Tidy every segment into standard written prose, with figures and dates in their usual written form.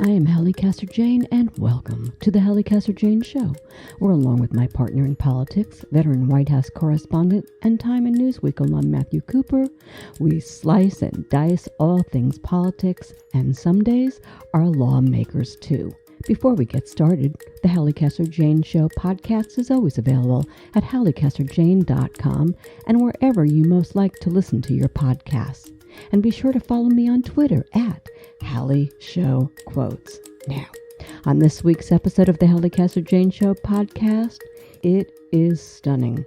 I am Hallie Casser-Jayne, and welcome to the Hallie Casser-Jayne Show, where along with my partner in politics, veteran White House correspondent, and Time and Newsweek alum Matthew Cooper, we slice and dice all things politics, and some days are lawmakers too. Before we get started, the Hallie Casser-Jayne Show podcast is always available at HallieCasserJayne.com and wherever you most like to listen to your podcasts. And be sure to follow me on Twitter at Hallie Show Quotes. Now, on this week's episode of the Hallie Casser-Jayne Show podcast, it is stunning.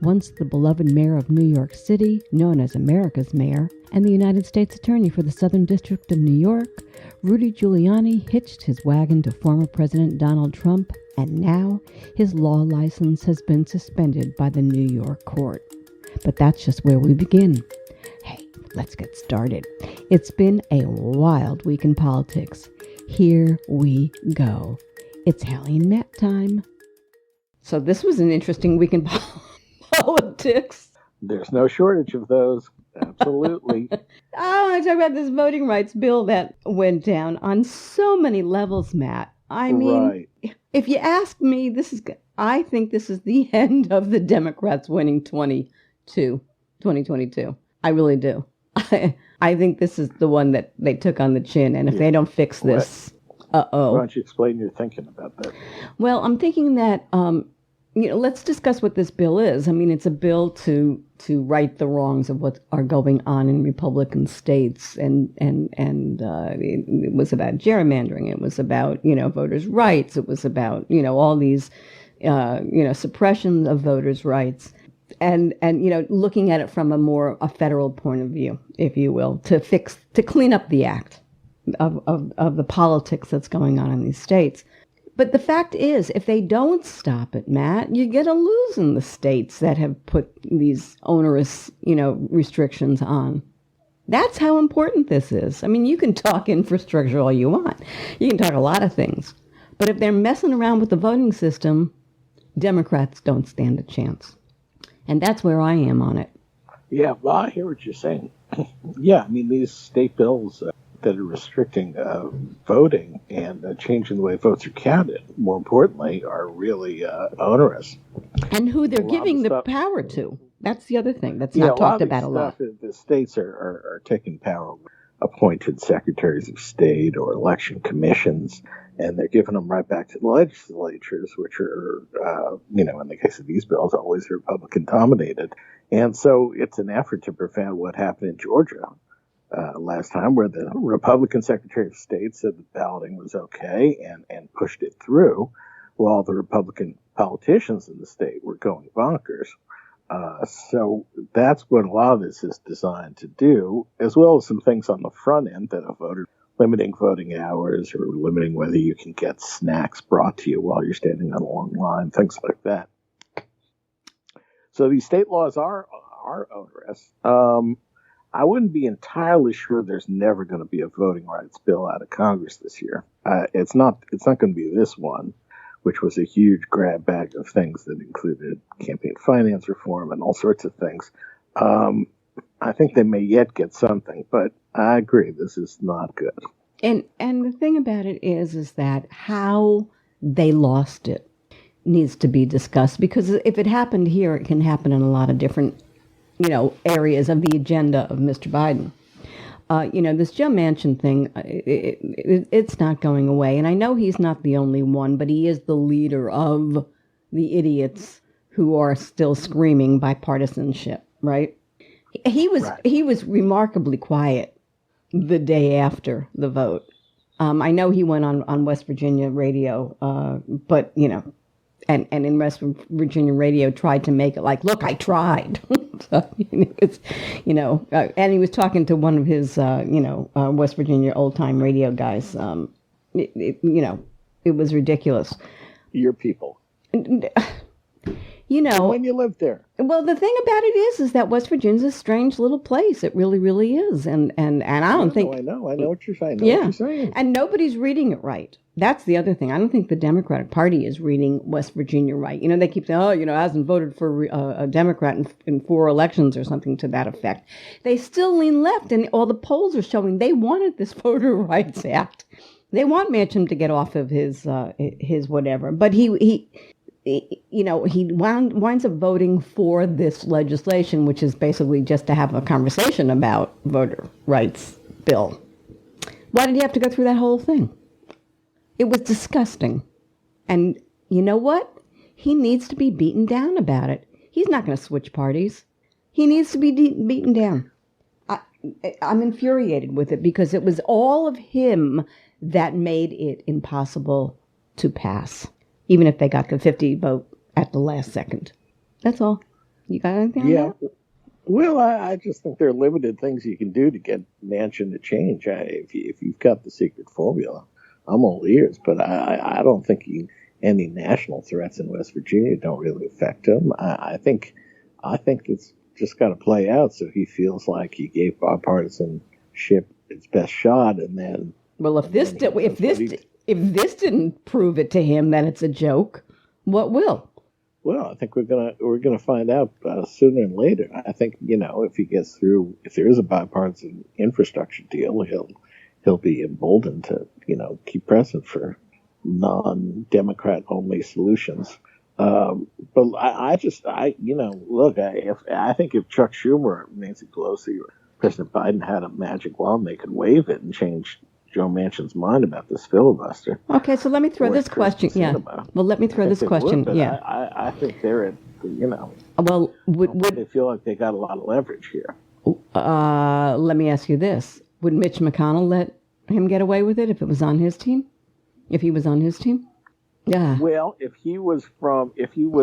Once the beloved mayor of New York City, known as America's mayor, and the United States Attorney for the Southern District of New York, Rudy Giuliani hitched his wagon to former President Donald Trump, and now his law license has been suspended by the New York court. But that's just where we begin. Hey, let's get started. It's been a wild week in politics. Here we go. It's Hallie and Matt time. So this was an interesting week in politics. There's no shortage of those. Absolutely. I want to talk about this voting rights bill that went down on so many levels, Matt. I mean, If you ask me, I think this is the end of the Democrats winning 2022. I really do. I think this is the one that they took on the chin, and if they don't fix this, uh-oh. Why don't you explain your thinking about that? Well, I'm thinking that, let's discuss what this bill is. I mean, it's a bill to right the wrongs of what are going on in Republican states, and it was about gerrymandering. It was about, voters' rights. It was about, all these, suppression of voters' rights. And looking at it from a federal point of view, if you will, to clean up the act of the politics that's going on in these states. But the fact is, if they don't stop it, Matt, you get a lose in the states that have put these onerous, restrictions on. That's how important this is. I mean, you can talk infrastructure all you want. You can talk a lot of things. But if they're messing around with the voting system, Democrats don't stand a chance. And that's where I am on it. Yeah, well, I hear what you're saying. Yeah, I mean, these state bills that are restricting voting and changing the way votes are counted, more importantly, are really onerous. And who they're giving the power to. That's the other thing that's not talked about a lot. The states are taking power, appointed secretaries of state or election commissions, and they're giving them right back to the legislatures, which are, in the case of these bills, always Republican dominated. And so it's an effort to prevent what happened in Georgia last time, where the Republican Secretary of State said the balloting was okay and pushed it through, while the Republican politicians in the state were going bonkers. So that's what a lot of this is designed to do, as well as some things on the front end that a voter, limiting voting hours or limiting whether you can get snacks brought to you while you're standing on a long line, things like that. So these state laws are onerous. I wouldn't be entirely sure there's never going to be a voting rights bill out of Congress this year. It's not going to be this one, which was a huge grab bag of things that included campaign finance reform and all sorts of things. I think they may yet get something, but I agree, this is not good. And the thing about it is that how they lost it needs to be discussed, because if it happened here, it can happen in a lot of different, areas of the agenda of Mr. Biden. This Joe Manchin thing, it's not going away. And I know he's not the only one, but he is the leader of the idiots who are still screaming bipartisanship, right? He was remarkably quiet the day after the vote. I know he went on West Virginia radio, but, and in West Virginia radio tried to make it like, look, I tried. So, it's, and he was talking to one of his, West Virginia old-time radio guys. It was ridiculous. Your people. When you lived there. Well, the thing about it is that West Virginia's a strange little place. It really, really is. And I don't think... I know what you're saying. What you're saying. And nobody's reading it right. That's the other thing. I don't think the Democratic Party is reading West Virginia right. They keep saying, hasn't voted for a Democrat in 4 elections or something to that effect. They still lean left, and all the polls are showing they wanted this Voter Rights Act. They want Manchin to get off of his whatever, but he winds up voting for this legislation, which is basically just to have a conversation about voter rights bill. Why did he have to go through that whole thing? It was disgusting. And you know what? He needs to be beaten down about it. He's not going to switch parties. He needs to be beaten down. I'm infuriated with it because it was all of him that made it impossible to pass, even if they got the 50 vote at the last second. That's all. You got anything on that? Well, I just think there are limited things you can do to get Manchin to change. If you've got the secret formula, I'm all ears, but I don't think any national threats in West Virginia don't really affect him. I think it's just got to play out so he feels like he gave bipartisanship its best shot, and then. Well, if this didn't prove it to him, then it's a joke. What will? Well, I think we're gonna find out sooner than later. I think if he gets through, if there is a bipartisan infrastructure deal, he'll be emboldened to keep pressing for non-Democrat only solutions. But I think if Chuck Schumer, Nancy Pelosi, or President Biden had a magic wand, they could wave it and change Joe Manchin's mind about this filibuster. Okay, so let me throw this question. Yeah. Well, let me throw this question. Yeah. I think they're at, Well, they feel like they got a lot of leverage here. Let me ask you this. Would Mitch McConnell let him get away with it if it was on his team? If he was on his team? Yeah. Well, if he was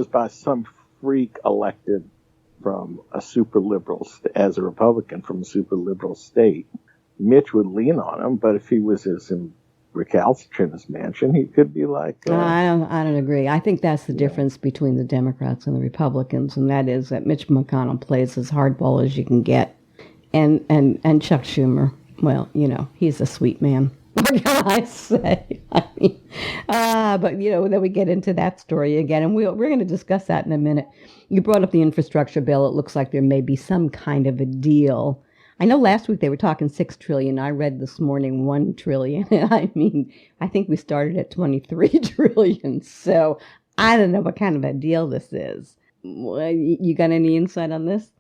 by some freak elected from a super liberal, as a Republican from a super liberal state, Mitch would lean on him. But if he was as recalcitrant as Manchin, he could be like. I don't agree. I think that's the difference between the Democrats and the Republicans, and that is that Mitch McConnell plays as hardball as you can get, and Chuck Schumer, well, he's a sweet man. What can I say? But then we get into that story again, and we're going to discuss that in a minute. You brought up the infrastructure bill. It looks like there may be some kind of a deal. I know last week they were talking $6 trillion. I read this morning $1 trillion. I think we started at $23 trillion. So I don't know what kind of a deal this is. You got any insight on this?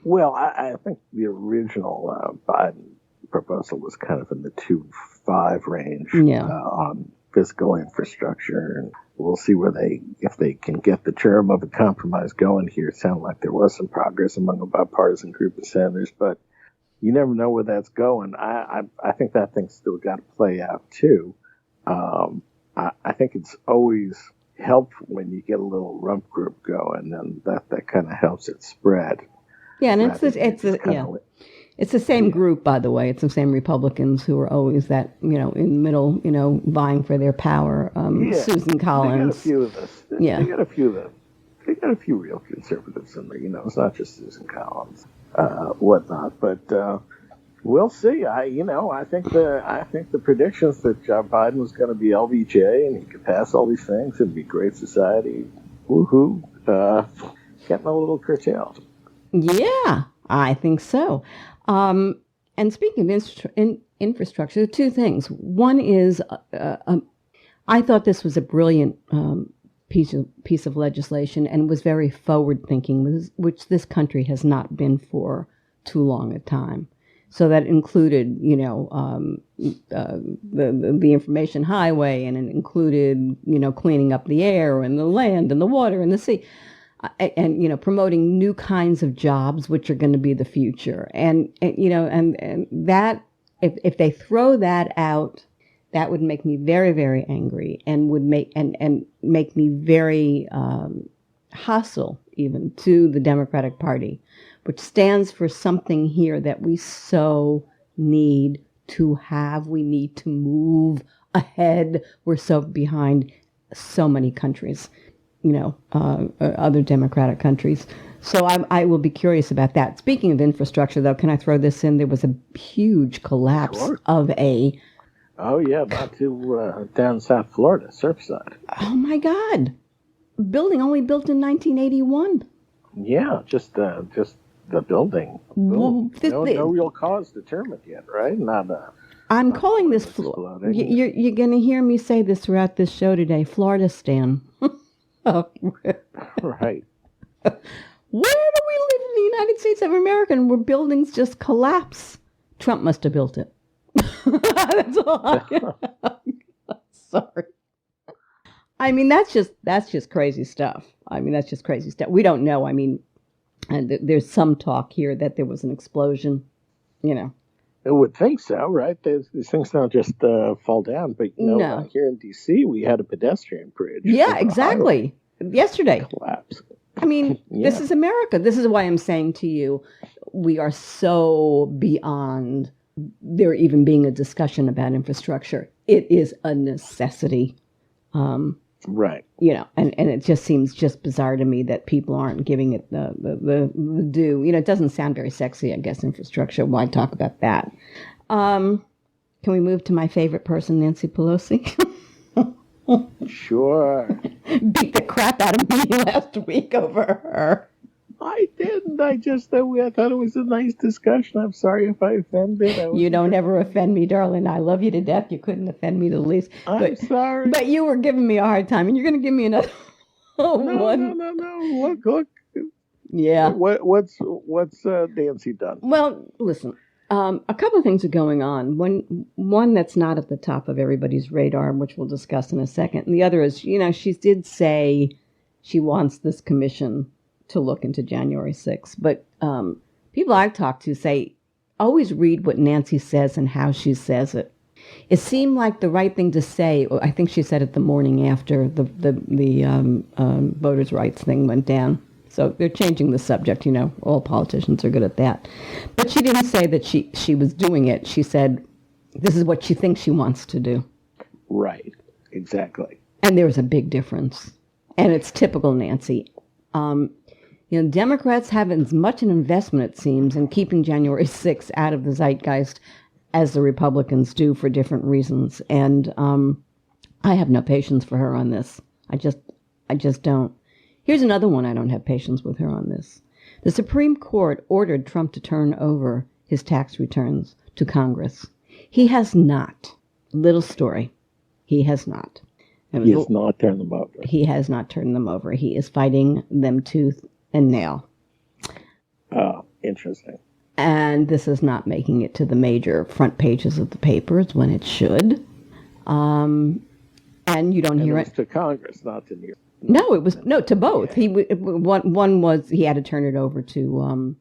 Well, I think the original Biden proposal was kind of in the 2.5 range on fiscal infrastructure, and we'll see if they can get the germ of a compromise going here. It sounded like there was some progress among a bipartisan group of senators, but you never know where that's going. I think that thing's still got to play out too. I think it's always helpful when you get a little rump group going, and that kind of helps it spread. Yeah, and it's the same group, by the way. It's the same Republicans who are always that, in the middle, vying for their power. Susan Collins. They got a few of this. They got a few real conservatives in there. It's not just Susan Collins, whatnot. But we'll see. I think the predictions that Biden was going to be LBJ and he could pass all these things and be great society, woohoo, getting a little curtailed. Yeah, I think so. And speaking of infrastructure, two things. One is, I thought this was a brilliant piece of legislation and was very forward-thinking, which this country has not been for too long a time. So that included, the information highway, and it included, cleaning up the air and the land and the water and the sea. And promoting new kinds of jobs, which are going to be the future, and that if they throw that out, that would make me very, very angry, and would make me very hostile even to the Democratic Party, which stands for something here that we so need to have. We need to move ahead. We're so behind so many countries. Other democratic countries. So I will be curious about that. Speaking of infrastructure, though, can I throw this in? There was a huge collapse of a... Oh, yeah, not too down South Florida, Surfside. Oh, my God. Building only built in 1981. Yeah, just the building. Well, no real cause determined yet, right? Not I'm calling this you're going to hear me say this throughout this show today. Florida-stan. Oh. Right. Where do we live in the United States of America where buildings just collapse? Trump must have built it. That's all. Sorry. I mean, that's just crazy stuff. That's just crazy stuff. We don't know. And there's some talk here that there was an explosion. I would think so, right? These things don't just fall down. But no. Here in D.C., we had a pedestrian bridge. Yeah, exactly. Yesterday. Collapse. Yeah. This is America. This is why I'm saying to you, we are so beyond there even being a discussion about infrastructure. It is a necessity. Right. And it just seems just bizarre to me that people aren't giving it the due. It doesn't sound very sexy, I guess, infrastructure. Why talk about that? Can we move to my favorite person, Nancy Pelosi? Sure. Beat the crap out of me last week over her. I didn't. I thought it was a nice discussion. I'm sorry if I offended. You don't ever offend me, darling. I love you to death. You couldn't offend me the least. I'm sorry. But you were giving me a hard time, and you're going to give me another one. No. Look. Yeah. What's Nancy done? Well, listen. A couple of things are going on. One that's not at the top of everybody's radar, which we'll discuss in a second. And the other is, she did say she wants this commission to look into January 6th. But people I've talked to say, always read what Nancy says and how she says it. It seemed like the right thing to say. I think she said it the morning after the voter's rights thing went down. So they're changing the subject, all politicians are good at that. But she didn't say that she was doing it. She said, this is what she thinks she wants to do. Right, exactly. And there's a big difference. And it's typical Nancy. Democrats have as much an investment, it seems, in keeping January 6th out of the zeitgeist as the Republicans do for different reasons. And I have no patience for her on this. I just don't. Here's another one I don't have patience with her on this. The Supreme Court ordered Trump to turn over his tax returns to Congress. He has not. Little story. He has not. He has not turned them over. He has not turned them over. He is fighting them tooth and nail. Oh, interesting. And this is not making it to the major front pages of the papers when it should. And you don't hear it. To Congress, not to New York. No, it was to both. One was he had to turn it over to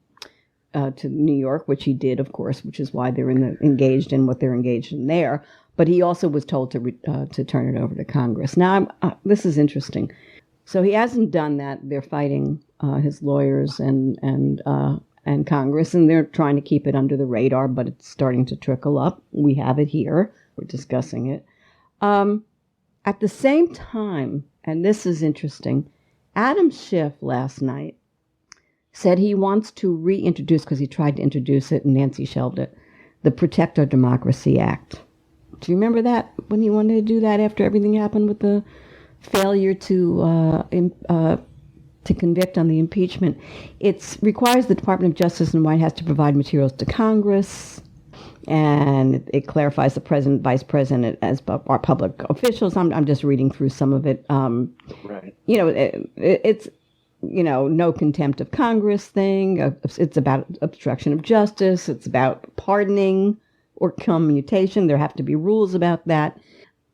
New York, which he did, of course, which is why they're engaged in what they're engaged in there. But he also was told to turn it over to Congress. Now, this is interesting. So he hasn't done that. They're fighting his lawyers and Congress, and they're trying to keep it under the radar. But it's starting to trickle up. We have it here. We're discussing it. At the same time, and this is interesting, Adam Schiff last night said he wants to reintroduce, because he tried to introduce it and Nancy shelved it, the Protect Our Democracy Act. Do you remember that, when he wanted to do that after everything happened with the failure to convict on the impeachment? It requires the Department of Justice and White House to provide materials to Congress, and it clarifies the president, vice president as our public officials. I'm just reading through some of it. Right. It's no contempt of Congress thing. It's about obstruction of justice. It's about pardoning or commutation. There have to be rules about that.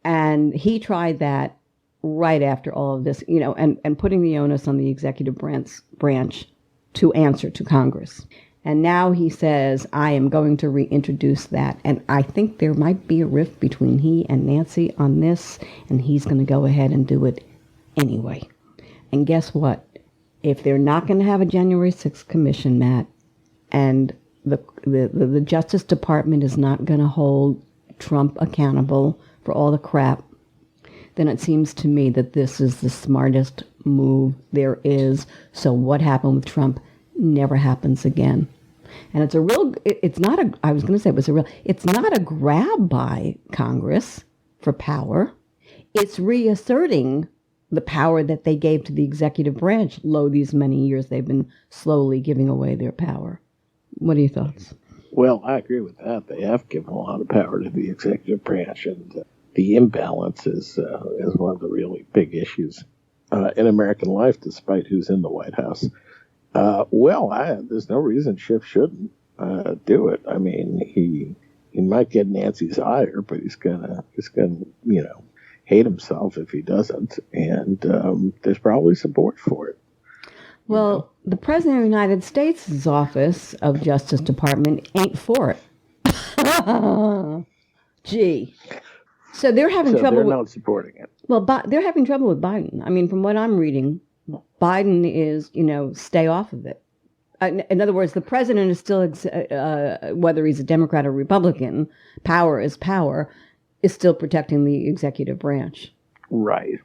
And he tried that right after all of this, and putting the onus on the executive branch to answer to Congress. And now he says, I am going to reintroduce that. And I think there might be a rift between he and Nancy on this, and he's going to go ahead and do it anyway. And guess what? If they're not going to have a January 6th commission, Matt, and the Justice Department is not going to hold Trump accountable for all the crap, then it seems to me that this is the smartest move there is. So what happened with Trump never happens again. And it's not a grab by Congress for power. It's reasserting the power that they gave to the executive branch. These many years they've been slowly giving away their power. What are your thoughts? Well, I agree with that. They have given a lot of power to the executive branch, and the imbalance is one of the really big issues in American life, despite who's in the White House. There's no reason Schiff shouldn't do it. I mean, he might get Nancy's ire, but he's gonna hate himself if he doesn't, and there's probably support for it. Well, the President of the United States' Office of Justice Department ain't for it. Gee. So they're having trouble. They're not supporting it. Well, they're having trouble with Biden. I mean, from what I'm reading, Biden is, stay off of it. In other words, the president is still, whether he's a Democrat or Republican, power is power, is still protecting the executive branch. Right.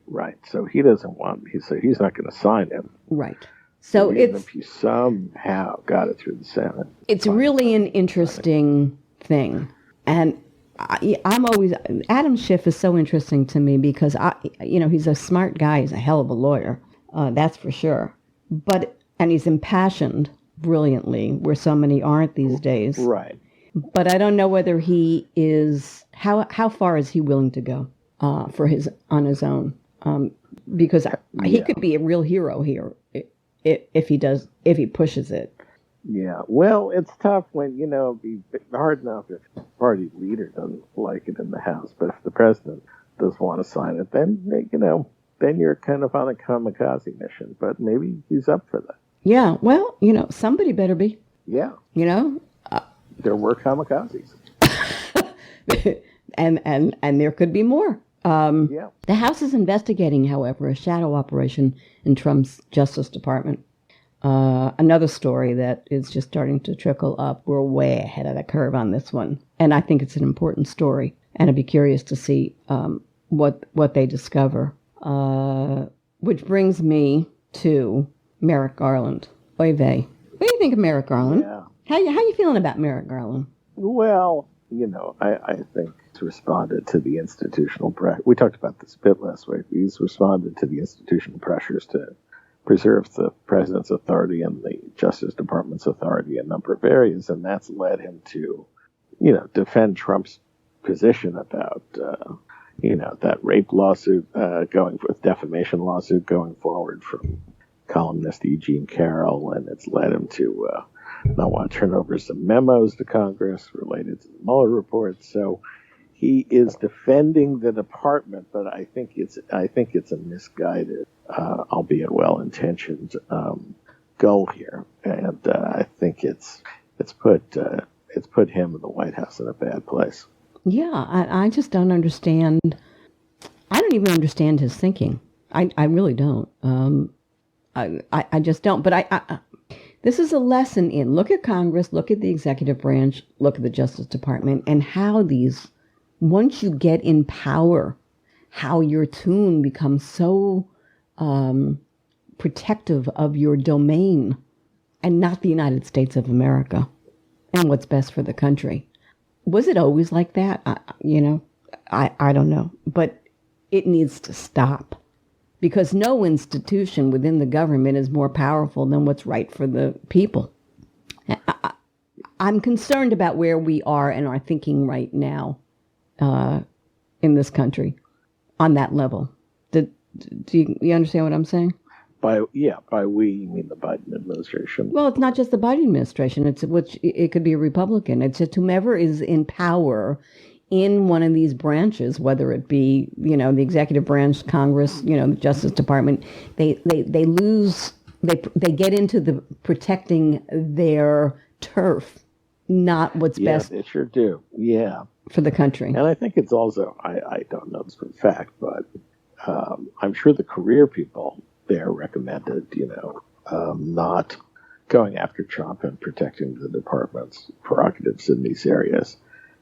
So he doesn't want. He's not going to sign him. Right. So even if you somehow got it through the Senate, it's really an interesting thing, and I'm always Adam Schiff is so interesting to me because he's a smart guy, he's a hell of a lawyer, that's for sure, and he's impassioned brilliantly where so many aren't these days. Right. But I don't know whether he is how far is he willing to go on his own, because he could be a real hero here. If he pushes it. Yeah, well, it's tough when, it'd be hard enough if the party leader doesn't like it in the House, but if the president does want to sign it, then, then you're kind of on a kamikaze mission, but maybe he's up for that. Yeah, well, somebody better be. Yeah. There were kamikazes. and there could be more. The House is investigating, however, a shadow operation in Trump's Justice Department. Another story that is just starting to trickle up. We're way ahead of the curve on this one. And I think it's an important story. And I'd be curious to see what they discover. Which brings me to Merrick Garland. Oy vey. What do you think of Merrick Garland? Yeah. How you feeling about Merrick Garland? Well, I think he's responded to the institutional pressure. We talked about this a bit last week. He's responded to the institutional pressures to preserve the president's authority and the Justice Department's authority in a number of areas, and that's led him to, defend Trump's position about, that rape lawsuit defamation lawsuit going forward from columnist Eugene Carroll, and it's led him to not want to turn over some memos to Congress related to the Mueller report. So he is defending the department, but I think it's a misguided, albeit well-intentioned, goal here, and I think it's put him and the White House in a bad place. Yeah, I just don't understand. I don't even understand his thinking. I really don't. I just don't. But this is a lesson in look at Congress, look at the executive branch, look at the Justice Department, and how once you get in power, how your tune becomes so protective of your domain and not the United States of America and what's best for the country. Was it always like that? I don't know. But it needs to stop. Because no institution within the government is more powerful than what's right for the people. I'm concerned about where we are in our thinking right now in this country on that level. Do you understand what I'm saying? By we, you mean the Biden administration? Well, it's not just the Biden administration. It could be a Republican. It's just whomever is in power in one of these branches, whether it be, the executive branch, Congress, the Justice Department, they get into the protecting their turf, not what's best. They sure do. Yeah. For the country. And I think it's also, I don't know this for a fact, but I'm sure the career people there recommended, not going after Trump and protecting the department's prerogatives in these areas.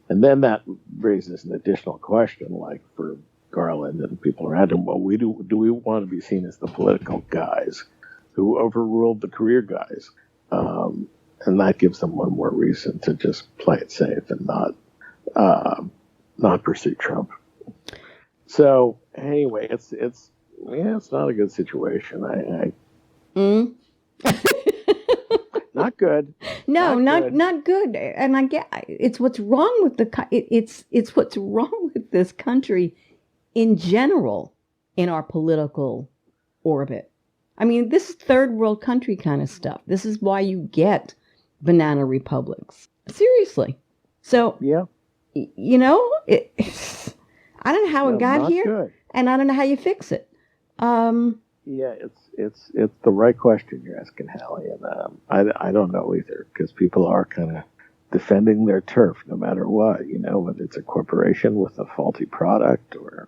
And then that raises an additional question, like for Garland and people around him, well, do we want to be seen as the political guys who overruled the career guys? And that gives them one more reason to just play it safe and not pursue Trump. So anyway, it's not a good situation. Not good. No, Not not good. And I get it's what's wrong with it's what's wrong with this country in general in our political orbit. I mean, this is third world country kind of stuff. This is why you get banana republics. Seriously. So, Yeah. you know, I don't know how it got not here, good. and I don't know how you fix it. Yeah, it's the right question you're asking, Hallie, and I don't know either, because people are kind of defending their turf no matter what, whether it's a corporation with a faulty product or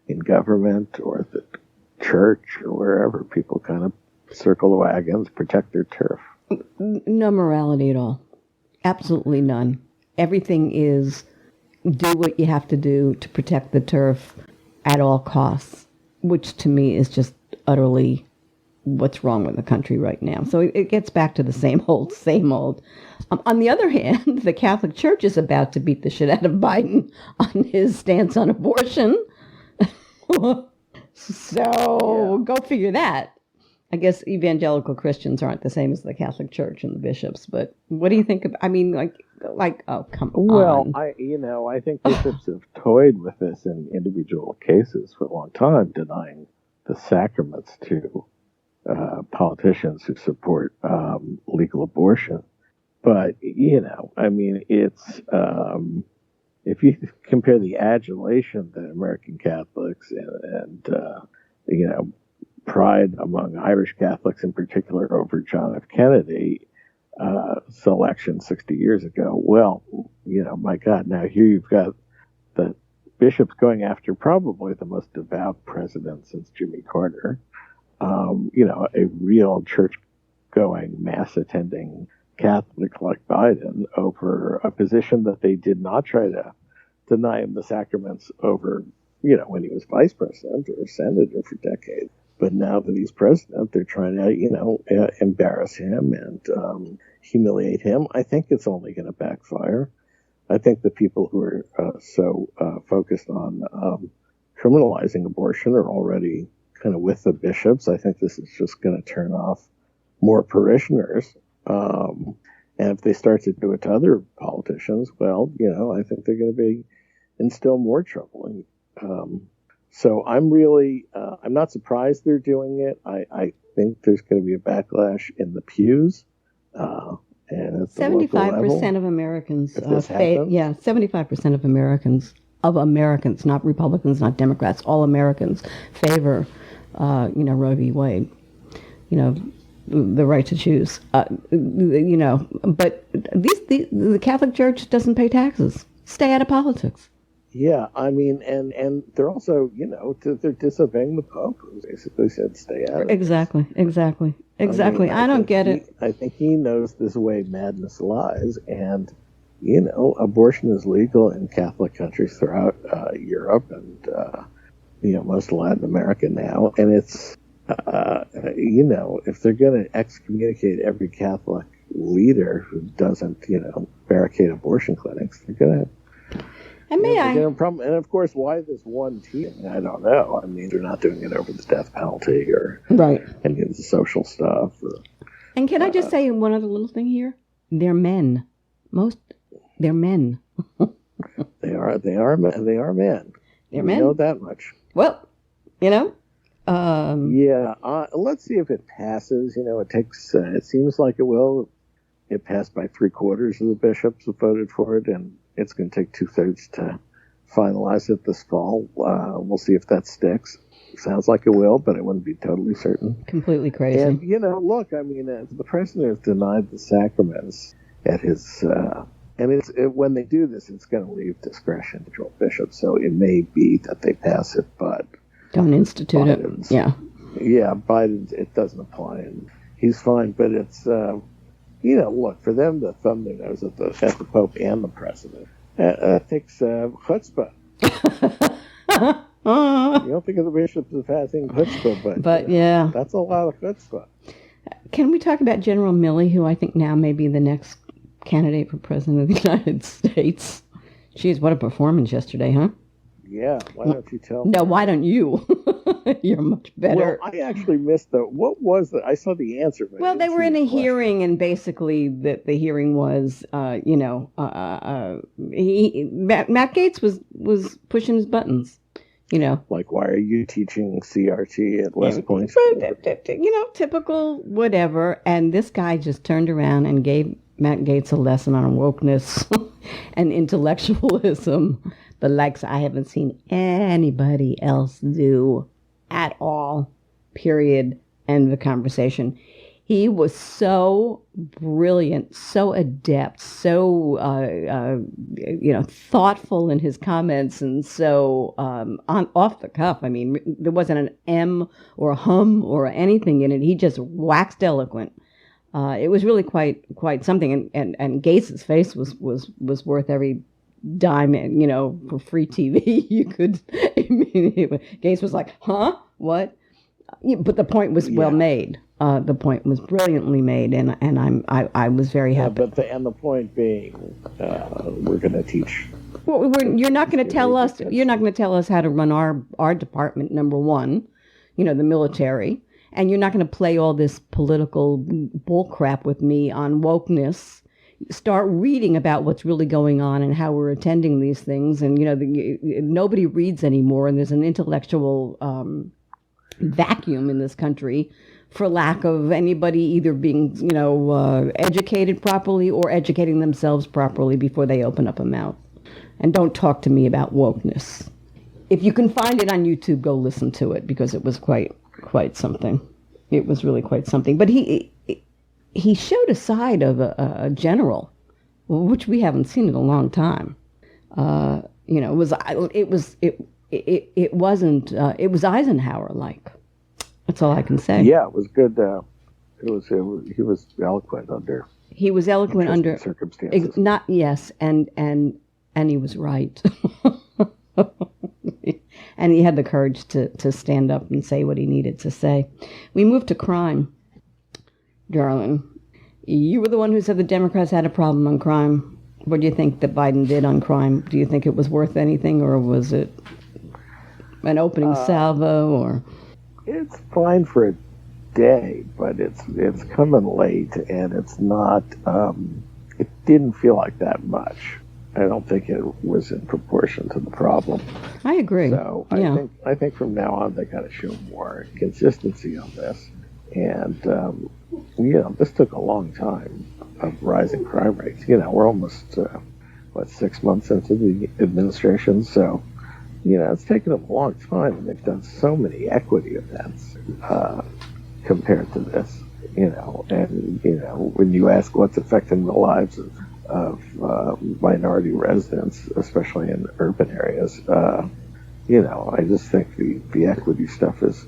in government or the church or wherever. People kind of circle the wagons, protect their turf. No morality at all. Absolutely none. Everything is do what you have to do to protect the turf at all costs, which to me is just utterly what's wrong with the country right now. So it gets back to the same old, same old. On the other hand, the Catholic Church is about to beat the shit out of Biden on his stance on abortion. So go figure that. I guess evangelical Christians aren't the same as the Catholic Church and the bishops, but what do you think of, I mean, oh, come on. Well, I think bishops have toyed with this in individual cases for a long time, denying the sacraments to politicians who support legal abortion. But, it's, if you compare the adulation that American Catholics and pride among Irish Catholics in particular over John F. Kennedy selection 60 years ago, well, my God, now here you've got the bishops going after probably the most devout president since Jimmy Carter, a real church-going, mass-attending Catholic like Biden over a position that they did not try to deny him the sacraments over, when he was vice president or senator for decades. But now that he's president, they're trying to, embarrass him and humiliate him. I think it's only going to backfire. I think the people who are so focused on criminalizing abortion are already kind of with the bishops. I think this is just going to turn off more parishioners. And if they start to do it to other politicians, well, I think they're going to be in still more trouble. So I'm really, I'm not surprised they're doing it. I think there's going to be a backlash in the pews. And at the 75% of Americans, 75% of Americans, not Republicans, not Democrats, all Americans favor, Roe v. Wade, the right to choose, but the Catholic Church doesn't pay taxes. Stay out of politics. Yeah, and they're also, they're disobeying the Pope, who basically said stay out of it. Exactly. I don't get it. I think he knows this way madness lies, and, abortion is legal in Catholic countries throughout Europe and, most of Latin America now, and it's, if they're going to excommunicate every Catholic leader who doesn't, barricade abortion clinics, they're going to... And and of course, why this one team? I don't know. They're not doing it over the death penalty or any of the social stuff. And can I just say one other little thing here? They're men. They're men. They are men. They're men. We know that much. Well, let's see if it passes. It takes. It seems like it will. It passed by 3/4 of the bishops who voted for it, and it's going to take 2/3 to finalize it this fall. We'll see if that sticks. Sounds like it will, but I wouldn't be totally certain. Completely crazy. And, look, the president has denied the sacraments at his... when they do this, it's going to leave discretion to Joel Bishop. So it may be that they pass it, but... Don't institute it. Yeah. Yeah, Biden's, it doesn't apply, and he's fine, but it's... look, for them to thumb their nose at the Pope and the President, that takes chutzpah. You don't think of the bishops as passing chutzpah, but yeah. That's a lot of chutzpah. Can we talk about General Milley, who I think now may be the next candidate for President of the United States? Jeez, what a performance yesterday, huh? Yeah, why don't you tell me? No, why don't you? You're much better. Well, I actually missed what was the, I saw the answer. But Well, they were in a hearing, and basically the hearing was, Matt Gaetz was pushing his buttons, Like, why are you teaching CRT at West Point? Typical whatever. And this guy just turned around and gave Matt Gaetz a lesson on wokeness and intellectualism, the likes I haven't seen anybody else do at all, period, end of the conversation. He was so brilliant, so adept, so, thoughtful in his comments, and so off the cuff. I mean, there wasn't an M or a hum or anything in it. He just waxed eloquent. It was really quite something, and Gates' face was worth every dime, for free TV. You could. Gates was like, "Huh? What?" But the point was well made. The point was brilliantly made, and I was very happy. The point being, we're going to teach. Well, you're not going to tell us. You're not going to tell us how to run our department. Number one, the military. And you're not going to play all this political bullcrap with me on wokeness. Start reading about what's really going on and how we're attending these things. And, nobody reads anymore. And there's an intellectual vacuum in this country for lack of anybody either being, educated properly or educating themselves properly before they open up a mouth. And don't talk to me about wokeness. If you can find it on YouTube, go listen to it, because it was quite something. It was really quite something. But he showed a side of a general, which we haven't seen in a long time. It was Eisenhower-like. That's all I can say. Yeah, it was good. He was eloquent under. He was eloquent under circumstances. And he was right. And he had the courage to stand up and say what he needed to say. We moved to crime, darling. You were the one who said the Democrats had a problem on crime. What do you think that Biden did on crime? Do you think it was worth anything, or was it an opening salvo? Or it's fine for a day, but it's coming late, and it's not. It didn't feel like that much. I don't think it was in proportion to the problem. I agree. So I think from now on they got to show more consistency on this. And this took a long time of rising crime rates. We're almost 6 months into the administration, so it's taken them a long time, and they've done so many equity events compared to this. And when you ask what's affecting the lives of minority residents, especially in urban areas, I just think the equity stuff is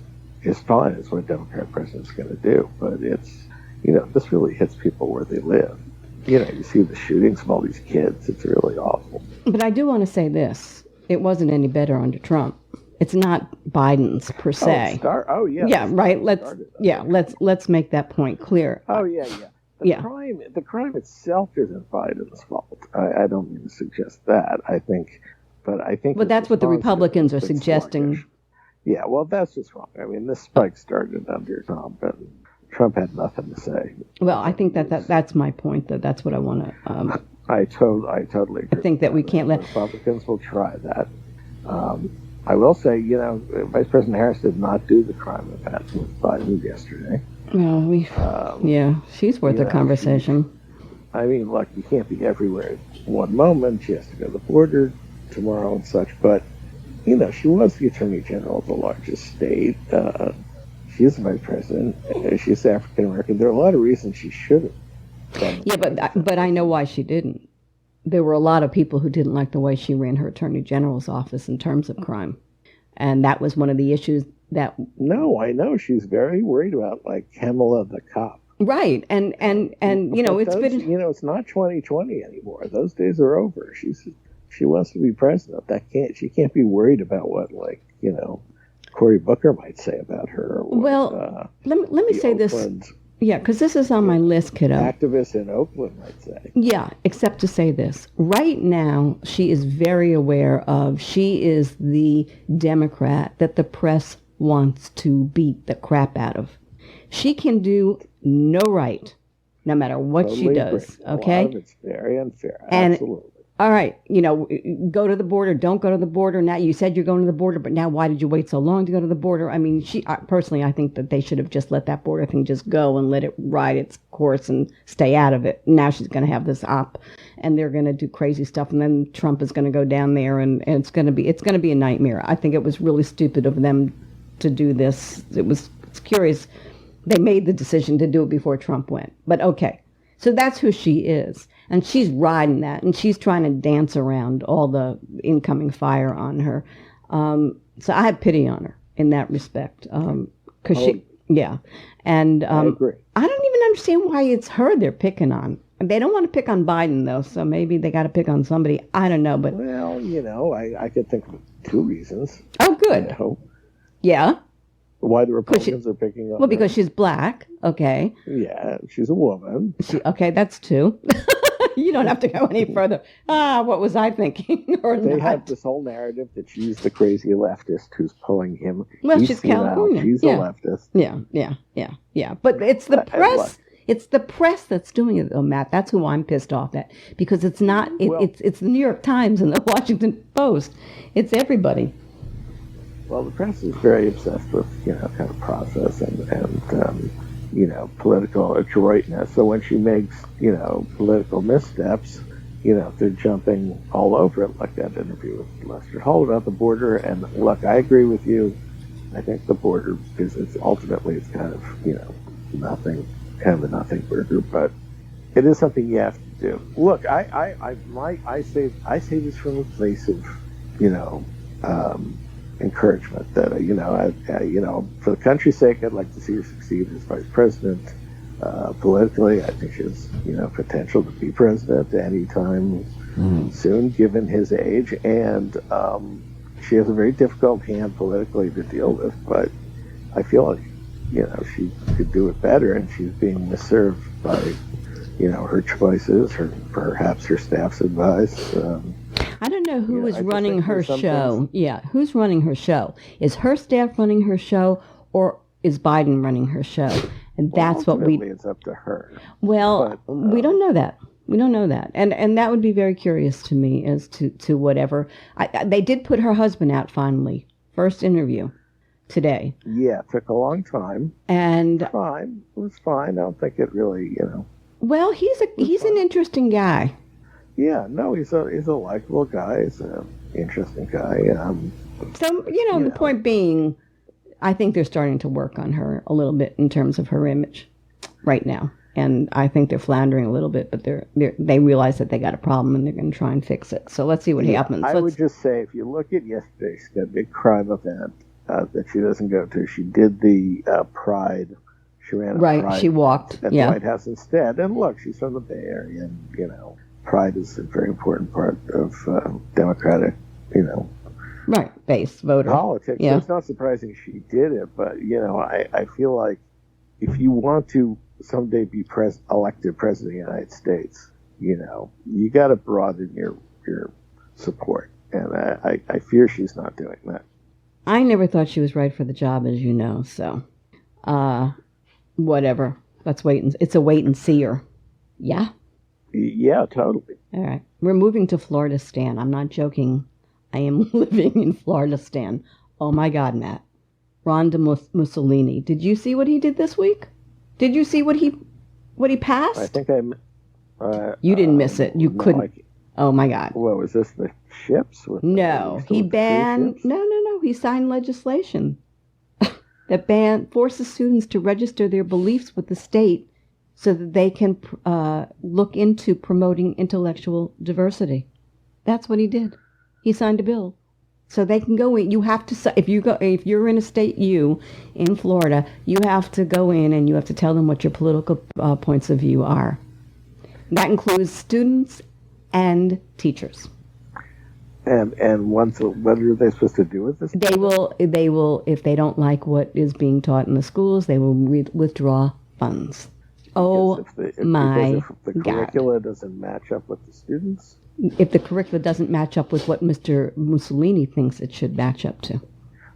fine. It's what a Democrat president's going to do, but it's this really hits people where they live. You see the shootings of all these kids. It's really awful. But I do want to say this: it wasn't any better under Trump. It's not Biden's per se. Yeah, right. Let's make that point clear. The crime itself isn't Biden's fault. I don't mean to suggest that. I think. But that's what the Republicans are suggesting. Sluggish. Yeah, well, that's just wrong. I mean, this spike started under Trump, and Trump had nothing to say. Well, I think that's my point. That's what I want to. I totally agree. I think that we can't let Republicans will try that. I will say, Vice President Harris did not do the crime event with Biden yesterday. Well, she's worth a conversation. Look, you can't be everywhere at one moment. She has to go to the border tomorrow and such. But, she was the Attorney General of the largest state. She's the Vice President. She's African American. There are a lot of reasons she shouldn't. Yeah, but I know why she didn't. There were a lot of people who didn't like the way she ran her Attorney General's office in terms of crime. And that was one of the issues that... No, I know. She's very worried about, Kamala the cop. Right. And it's been... it's not 2020 anymore. Those days are over. She wants to be president. She can't be worried about what, Cory Booker might say about her. Or let me say Oakland, this. Yeah, because this is on my list, kiddo. Activists in Oakland might say. Yeah, except to say this. Right now, she is very aware of, she is the Democrat that the press wants to beat the crap out of. She can do no right, no matter what Totally she does. agree. Okay, A lot of it's very unfair. And Absolutely. all right, go to the border, don't go to the border. Now, you said you're going to the border, but now why did you wait so long to go to the border? I mean, personally, I think that they should have just let that border thing just go and let it ride its course and stay out of it. Now she's going to have this op, and they're going to do crazy stuff, and then Trump is going to go down there, and it's going to be a nightmare. I think it was really stupid of them to do this. It's curious. They made the decision to do it before Trump went, but okay. So that's who she is. And she's riding that, and she's trying to dance around all the incoming fire on her. So I have pity on her in that respect. Yeah. And I agree. I don't even understand why it's her they're picking on. They don't want to pick on Biden, though, so maybe they got to pick on somebody. I don't know, but... Well, I could think of 2 reasons. Oh, good. Yeah. Why the Republicans are picking up. Well, because she's black. Okay. Yeah, she's a woman. Okay, that's 2. You don't have to go any further. What was I thinking? They have this whole narrative that she's the crazy leftist who's pulling him. Well, she's California. She's a leftist. Yeah. But it's the press. It's the press that's doing it, though, Matt. That's who I'm pissed off at, because it's not. It's the New York Times and the Washington Post. It's everybody. Well, the press is very obsessed with kind of process and political adroitness. So when she makes, political missteps, they're jumping all over it, like that interview with Lester Holt about the border. And look, I agree with you. I think the border it's kind of, nothing, kind of a nothing burger, but it is something you have to do. Look, I say this from a place of, encouragement that for the country's sake, I'd like to see her succeed as vice president. Politically, I think she has potential to be president anytime soon, given his age, and she has a very difficult hand politically to deal with. But I feel like she could do it better, and she's being misserved by her choices, perhaps her staff's advice. I don't know who is running her show. Yeah, who's running her show? Is her staff running her show, or is Biden running her show? And that's what it's up to her. Well, we don't know that. We don't know that, and that would be very curious to me as to whatever. They did put her husband out finally. First interview today. Yeah, it took a long time. And it was fine. I don't think it really, Well, he's an interesting guy. Yeah, no, he's a likable guy. He's an interesting guy. So, the point being, I think they're starting to work on her a little bit in terms of her image right now. And I think they're floundering a little bit, but they realize that they got a problem and they're going to try and fix it. So let's see what happens. I would just say, if you look at yesterday's big crime event that she doesn't go to, she did the Pride. She ran a Pride. She walked at the White House instead. And look, she's from the Bay Area, and Pride is a very important part of Democratic, base voter politics. Yeah. So it's not surprising she did it, but I feel like if you want to someday be elected president of the United States, you got to broaden your support, and I fear she's not doing that. I never thought she was right for the job, as you know. So, whatever. Let's wait. It's a wait and see her. Yeah. Yeah, totally. All right. We're moving to Florida, Stan. I'm not joking. I am living in Florida, Stan. Oh, my God, Matt. Ron Mussolini. Did you see what he did this week? Did you see what he passed? I think you didn't miss it. You couldn't. Oh, my God. What, was this the ships? No. He banned... No. He signed legislation that forces students to register their beliefs with the state so that they can look into promoting intellectual diversity. That's what he did. He signed a bill, so they can go in. You have to, if you're in a state in Florida, you have to go in and you have to tell them what your political points of view are. That includes students and teachers. And what are they supposed to do with this? They will, if they don't like what is being taught in the schools, they will withdraw funds. Because if the God. curricula doesn't match up with the students? If the curricula doesn't match up with what Mr. Mussolini thinks it should match up to.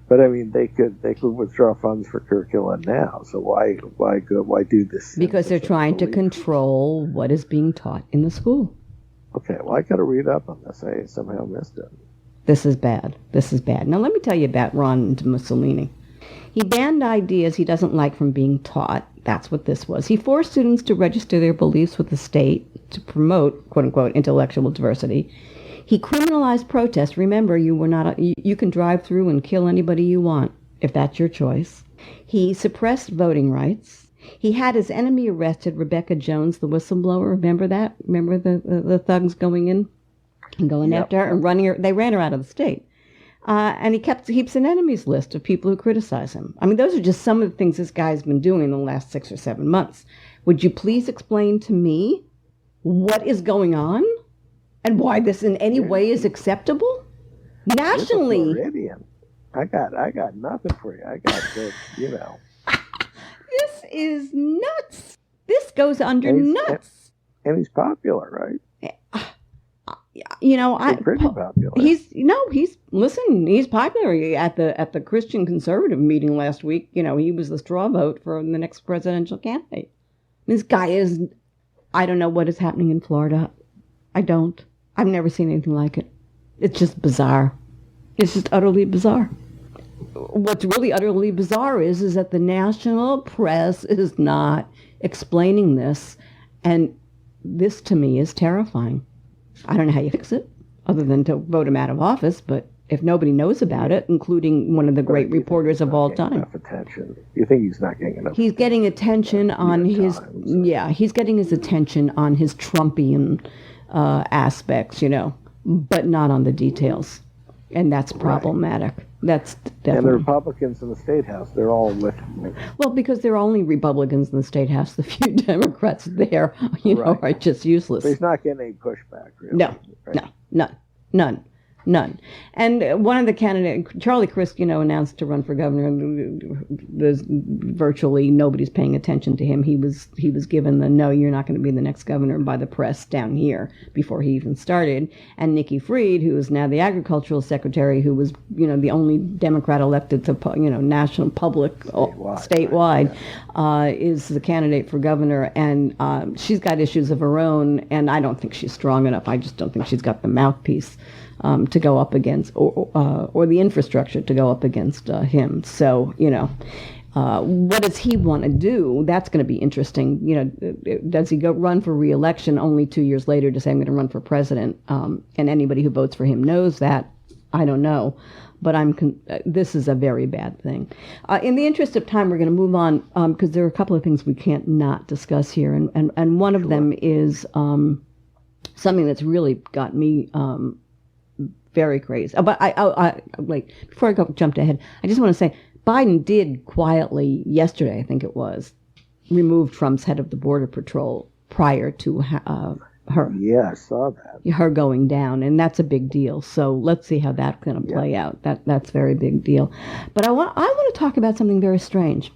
But I mean, they could withdraw funds for curricula now. So why do this? Because they're trying to control what is being taught in the school. Okay, well, I got to read up on this. I somehow missed it. This is bad. This is bad. Now let me tell you about Ron Mussolini. He banned ideas he doesn't like from being taught. That's what this was. He forced students to register their beliefs with the state to promote, quote unquote, intellectual diversity. He criminalized protest. Remember, you can drive through and kill anybody you want, if that's your choice. He suppressed voting rights. He had his enemy arrested, Rebecca Jones, the whistleblower. Remember that? Remember the thugs going in and going after her and running her? They ran her out of the state. And he keeps an enemies list of people who criticize him. I mean, those are just some of the things this guy's been doing in the last 6 or 7 months. Would you please explain to me what is going on and why this in any way is acceptable? Nationally. I got nothing for you. I got This is nuts. This goes under nuts. And he's popular, right? He's pretty popular. He's popular at the Christian conservative meeting last week. He was the straw vote for the next presidential candidate. This guy is, I don't know what is happening in Florida. I've never seen anything like it. It's just bizarre. It's just utterly bizarre. What's really utterly bizarre is that the national press is not explaining this, and this to me is terrifying. I don't know how you fix it, other than to vote him out of office, but if nobody knows about it, including one of the great reporters of all time. Enough attention. You think he's not getting enough? He's getting attention on his he's getting his attention on his Trumpian aspects, but not on the details, and that's problematic. Right. That's definitely. And the Republicans in the State House, they're all with me. Well, because there are only Republicans in the State House. The few Democrats there, are just useless. But he's not getting any pushback, really. No, right? No, none. And one of the candidates, Charlie Crist, announced to run for governor. There's virtually nobody's paying attention to him. He was given the no, you're not going to be the next governor by the press down here before he even started. And Nikki Fried, who is now the agricultural secretary, who was the only Democrat elected to national public statewide, is the candidate for governor. And she's got issues of her own, and I don't think she's strong enough. I just don't think she's got the mouthpiece to go up against, or the infrastructure to go up against him. So, what does he want to do? That's going to be interesting. Does he go run for re-election only 2 years later to say, I'm going to run for president? And anybody who votes for him knows that. I don't know. But this is a very bad thing. In the interest of time, we're going to move on because there are a couple of things we can't not discuss here. And one of them is something that's really got me very crazy. But I before I jumped ahead, I just want to say Biden did quietly yesterday, I think it was, remove Trump's head of the Border Patrol prior to her. Yeah, I saw that. Her going down, and that's a big deal. So let's see how that's going to play out. That's a very big deal. But I want to talk about something very strange.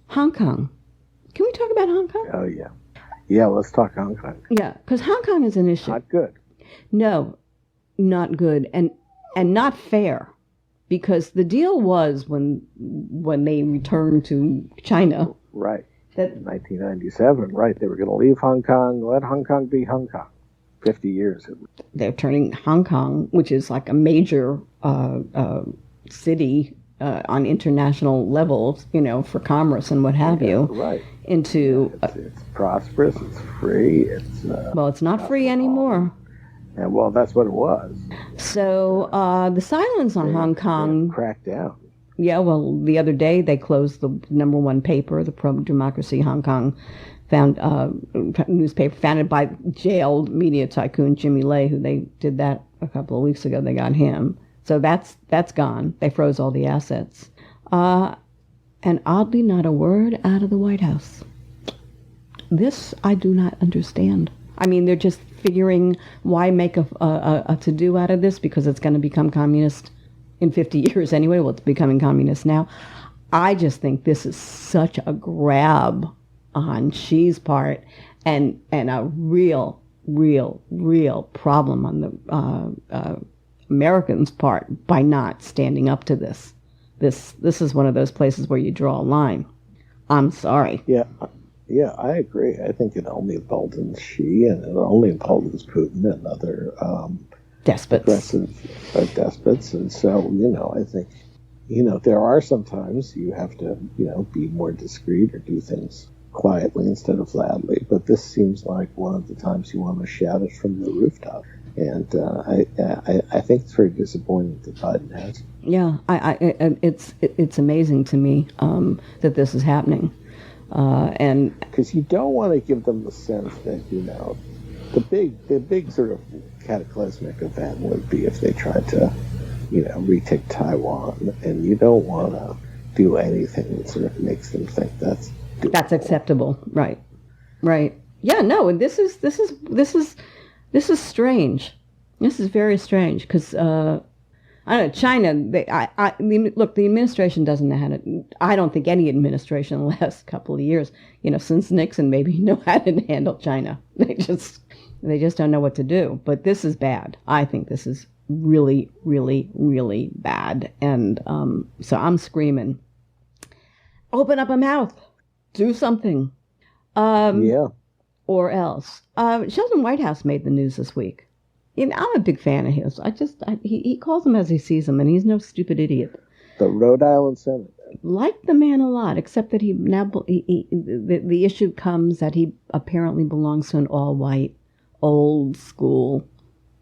Hong Kong. Can we talk about Hong Kong? Oh yeah. Yeah, let's talk Hong Kong. Yeah, because Hong Kong is an issue. Not good. No. Not good and not fair, because the deal was when they returned to China, right? That 1997, right? They were going to leave Hong Kong, let Hong Kong be Hong Kong. 50 years. They're turning Hong Kong, which is like a major city on international levels, for commerce and what have you, right? Into it's prosperous, it's free, it's not free anymore. And that's what it was. So the silence on Hong Kong cracked down. Yeah, well, the other day they closed the number one paper, the pro-democracy Hong Kong newspaper founded by jailed media tycoon Jimmy Lai, who they did that a couple of weeks ago. They got him. So that's gone. They froze all the assets. And oddly, not a word out of the White House. This I do not understand. I mean, they're just figuring why make a to-do out of this, because it's going to become communist in 50 years anyway. Well, it's becoming communist now. I just think this is such a grab on Xi's part and a real problem on the Americans' part by not standing up to this. this is one of those places where you draw a line. I'm sorry. Yeah, I agree. I think it only emboldens Xi, and it only emboldens Putin and other despots. Aggressive despots. And so, I think, there are sometimes you have to, be more discreet or do things quietly instead of loudly. But this seems like one of the times you want to shout it from the rooftop. And I think it's very disappointing that Biden has. Yeah, it's amazing to me that this is happening. And because you don't want to give them the sense that, the big sort of cataclysmic event would be if they tried to, retake Taiwan, and you don't want to do anything that sort of makes them think that's doable. That's acceptable, right? Yeah, no, and this is strange. This is very strange because I don't know, China. Look, the administration doesn't know how to. I don't think any administration in the last couple of years, since Nixon, maybe know how to handle China. They just don't know what to do. But this is bad. I think this is really, really, really bad. And so I'm screaming, open up a mouth, do something. Yeah. Or else. Sheldon Whitehouse made the news this week. I'm a big fan of his. He calls them as he sees them, and he's no stupid idiot. The Rhode Island Senator. Like the man a lot, except that the issue comes that he apparently belongs to an all-white, old-school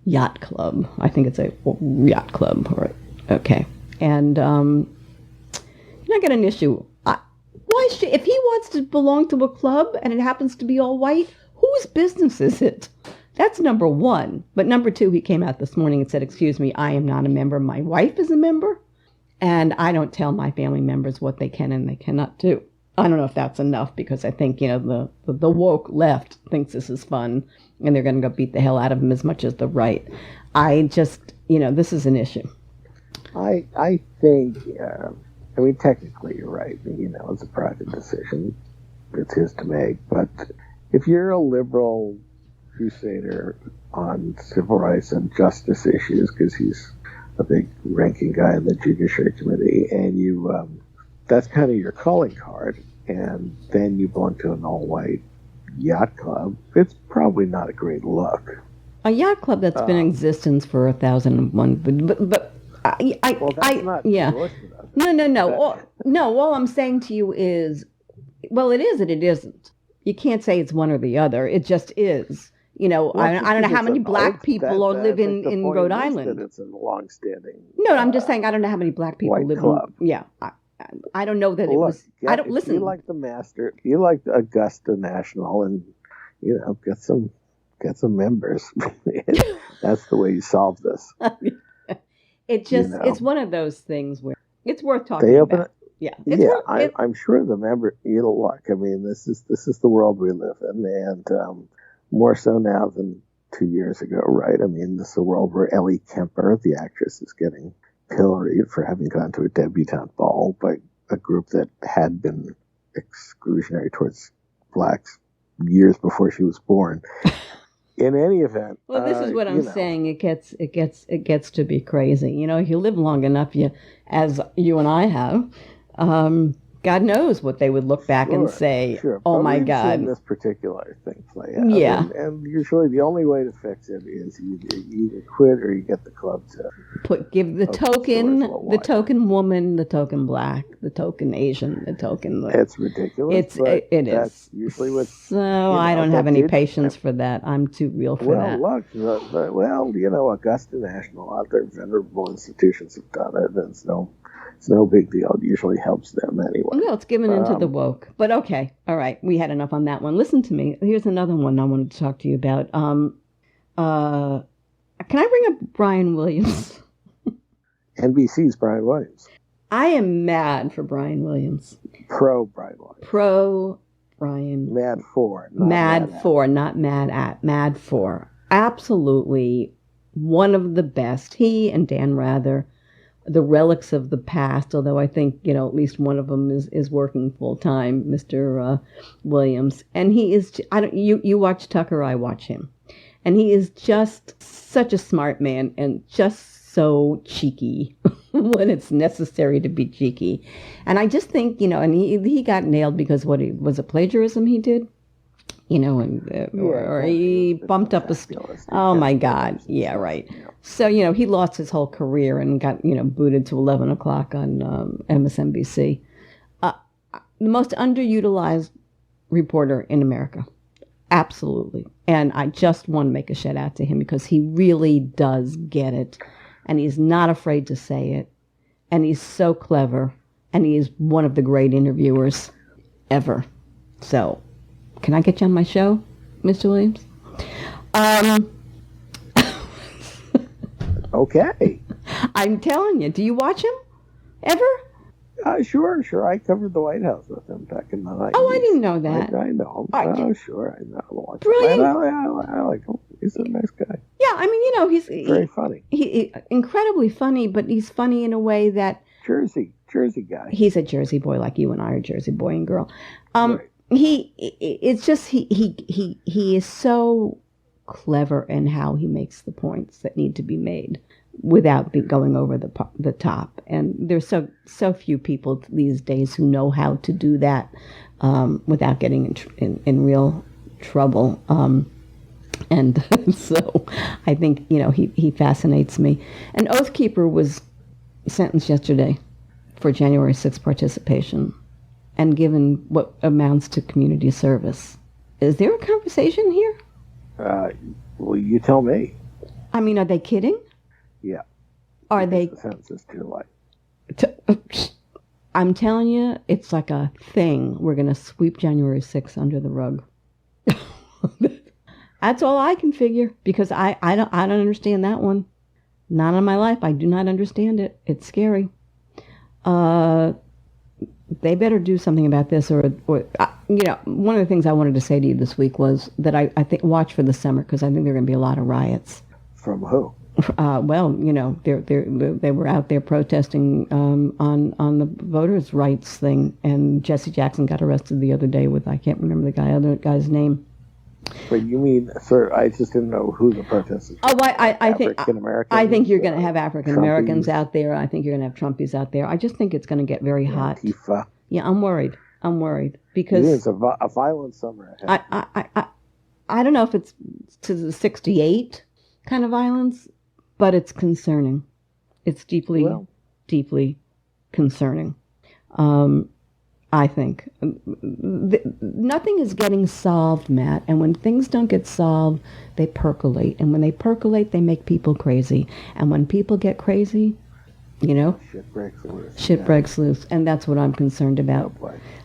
yacht club. I think it's a yacht club. Okay. And I got an issue. If he wants to belong to a club and it happens to be all white, whose business is it? That's number one. But number two, he came out this morning and said, excuse me, I am not a member. My wife is a member. And I don't tell my family members what they can and they cannot do. I don't know if that's enough because I think, the woke left thinks this is fun and they're going to go beat the hell out of him as much as the right. I just, this is an issue. I think, technically you're right. It's a private decision. It's his to make. But if you're a liberal crusader on civil rights and justice issues, because he's a big ranking guy in the Judiciary Committee, and that's kind of your calling card, and then you belong to an all-white yacht club, it's probably not a great look. A yacht club that's been in existence for 1,001, but that's not yeah. No. All I'm saying to you is, well, it is and it isn't. You can't say it's one or the other. It just is. I don't know how many black people live in Rhode Island. That it's a long-standing. No, I'm just saying I don't know how many black people live club. Yeah, I don't know that it was. I don't listen. You like the Master. You like the Augusta National, and get some members. That's the way you solve this. It just it's one of those things where it's worth talking about. Yeah, I'm sure the member. Look, this is the world we live in, and more so now than 2 years ago, right? This is a world where Ellie Kemper, the actress, is getting pilloried for having gone to a debutante ball by a group that had been exclusionary towards blacks years before she was born. In any event, well, this is what I'm saying. It gets to be crazy. If you live long enough, as you and I have, God knows what they would look back and say. Sure. Oh my God! Seen this particular thing play out. Yeah, and usually the only way to fix it is you either quit or you get the club to give the token woman, the token black, the token Asian, the token. It's ridiculous. It is usually what. So I don't have any patience for that. I'm too real for that. Well, look, Augusta National, other venerable institutions have done it, and it's no big deal. It usually helps them anyway. No, it's given into the woke. But okay. All right. We had enough on that one. Listen to me. Here's another one I wanted to talk to you about. Can I bring up Brian Williams? NBC's Brian Williams. I am mad for Brian Williams. Pro Brian Williams. Pro Brian. Mad for. Not mad at. Mad for. Absolutely one of the best. He and Dan Rather, the relics of the past, although I think, at least one of them is working full time, Mr. Williams. And he is, you watch Tucker, I watch him. And he is just such a smart man and just so cheeky. when it's necessary to be cheeky. And I just think, and he got nailed because was it plagiarism he did? Or he bumped up oh my God. Yeah, right. Yeah. So, he lost his whole career and got, booted to 11 o'clock on MSNBC. The most underutilized reporter in America. Absolutely. And I just want to make a shout out to him because he really does get it. And he's not afraid to say it. And he's so clever. And he is one of the great interviewers ever. So, can I get you on my show, Mr. Williams? Okay. I'm telling you. Do you watch him? Ever? Sure. I covered the White House with him back in the 90s. Oh, I didn't know that. I know him. Sure, I know. Brilliant. I like him. He's a nice guy. Yeah, I mean, he's very funny. He incredibly funny, but he's funny in a way that Jersey guy. He's a Jersey boy, like you and I are Jersey boy and girl. Right. He is so clever in how he makes the points that need to be made without going over the top. And there's so few people these days who know how to do that without getting in real trouble. And so I think, he fascinates me. An Oath Keeper was sentenced yesterday for January 6th participation and given what amounts to community service. Is there a conversation here? Well, you tell me. I mean, are they kidding? Yeah. Are they? The sentence is too light. I'm telling you, it's like a thing. We're going to sweep January 6th under the rug. That's all I can figure because I don't understand that one. Not in my life. I do not understand it. It's scary. They better do something about this, or one of the things I wanted to say to you this week was that I think watch for the summer because I think there are going to be a lot of riots. From who? Well, they were out there protesting on the voters' rights thing, and Jesse Jackson got arrested the other day with I can't remember the other guy's name. But you mean, sir? I just didn't know who the protesters were. Oh, I think African Americans. I think you're going to have African Americans out there. I think you're going to have Trumpies out there. I just think it's going to get very hot. Antifa. Yeah, I'm worried because it's a violent summer ahead. I don't know if it's to the 68 kind of violence, but it's concerning. It's deeply concerning. I think nothing is getting solved, Matt. And when things don't get solved, they percolate. And when they percolate, they make people crazy. And when people get crazy, shit breaks loose. Breaks loose, and that's what I'm concerned about.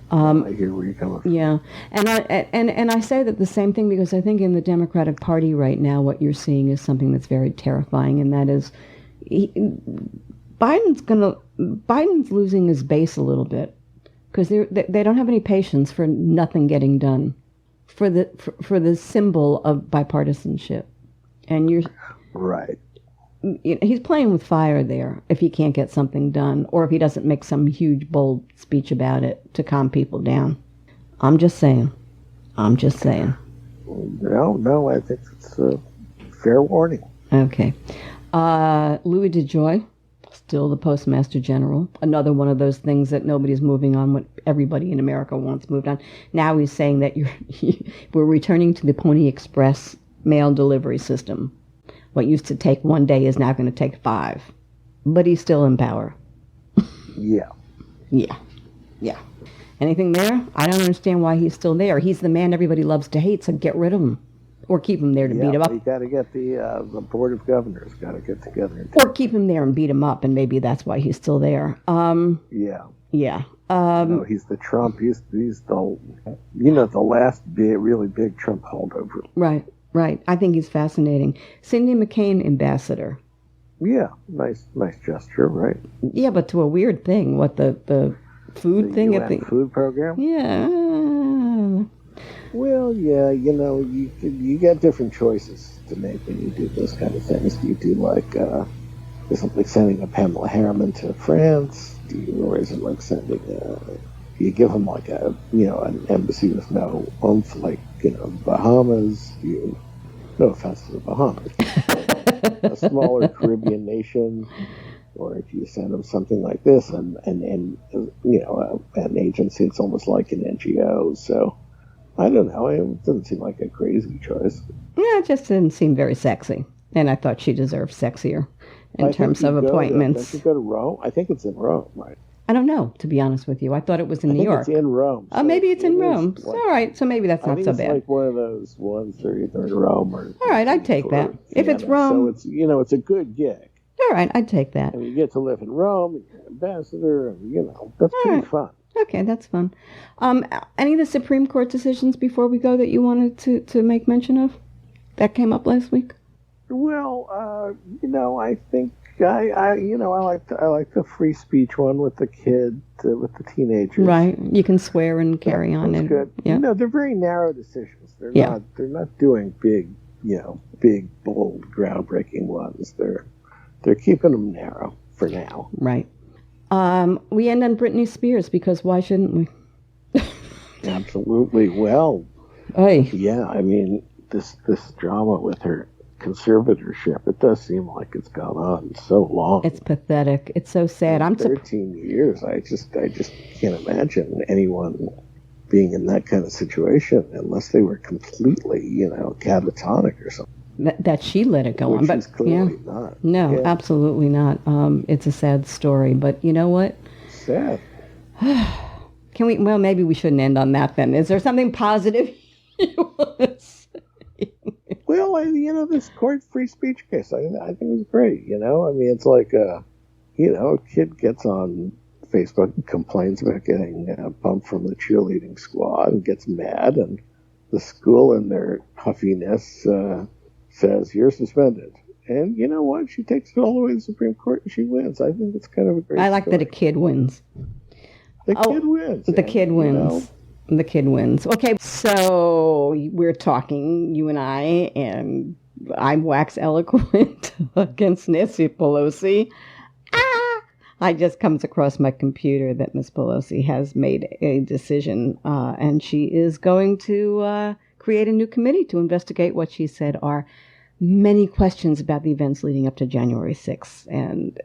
I hear where you're coming from. Yeah, and I say that the same thing because I think in the Democratic Party right now, what you're seeing is something that's very terrifying, and that is Biden's losing his base a little bit. Because they don't have any patience for nothing getting done, for the symbol of bipartisanship, and you're right. He's playing with fire there if he can't get something done, or if he doesn't make some huge bold speech about it to calm people down. I'm just saying. No, I think it's a fair warning. Okay, Louis DeJoy. Still the Postmaster General. Another one of those things that nobody's moving on, what everybody in America wants moved on. Now he's saying that we're returning to the Pony Express mail delivery system. What used to take 1 day is now going to take 5. But he's still in power. Yeah. Anything there? I don't understand why he's still there. He's the man everybody loves to hate, so get rid of him. Or keep him there to beat him up. You got to get the Board of Governors got to get together. Or keep him there and beat him up, and maybe that's why he's still there. Yeah. No, he's the Trump. He's the the last really big Trump holdover. Right. I think he's fascinating. Cindy McCain, ambassador. Yeah, nice gesture, right? Yeah, but to a weird thing. What the food thing UN at the food program? Yeah. Well, yeah, you get different choices to make when you do those kind of things. Do you do something sending a Pamela Harriman to France? Or is it like sending do you give them like an embassy with no oomph, like Bahamas? No offense to the Bahamas, a smaller Caribbean nation. Or if you send them something like this, and an agency, it's almost like an NGO. So I don't know. It doesn't seem like a crazy choice. Yeah, it just didn't seem very sexy, and I thought she deserved sexier in terms of appointments. Don't you go to Rome? I think it's in Rome, right? I don't know, to be honest with you. I thought it was in New York. It's in Rome. So maybe it's in Rome. All right, so maybe that's not so bad. I think it's like one of those ones that are either in Rome or... All right, I'd take that. If it's Rome... So it's a good gig. All right, I'd take that. And you get to live in Rome, you're an ambassador, and, that's pretty fun. Okay, that's fun. Any of the Supreme Court decisions before we go that you wanted to make mention of that came up last week? Well, I think I like the free speech one with the kid, with the teenagers. Right, you can swear and carry on. That's good. Yeah. They're very narrow decisions. They're not doing big, bold, groundbreaking ones. They're keeping them narrow for now. Right. We end on Britney Spears because why shouldn't we? Absolutely. Well, yeah. I mean, this drama with her conservatorship, it does seem like it's gone on so long. It's pathetic. It's so sad. 13 years. I just can't imagine anyone being in that kind of situation unless they were completely, catatonic or something. That she let it go on, but clearly not. No, absolutely not. It's a sad story, but you know what? Sad. Can we? Well, maybe we shouldn't end on that then. Is there something positive you want to say? Well, this court free speech case, I think it was great. I mean, it's like a kid gets on Facebook and complains about getting bumped from the cheerleading squad and gets mad, and the school in their huffiness says you're suspended. And you know what? She takes it all the way to the Supreme Court and she wins. I think it's kind of a great I like story. that a kid wins. The kid wins. The kid wins. The kid wins. Okay, so we're talking, you and I wax eloquent against Nancy Pelosi. I just comes across my computer that Miss Pelosi has made a decision, and she is going to create a new committee to investigate what she said are many questions about the events leading up to January 6th and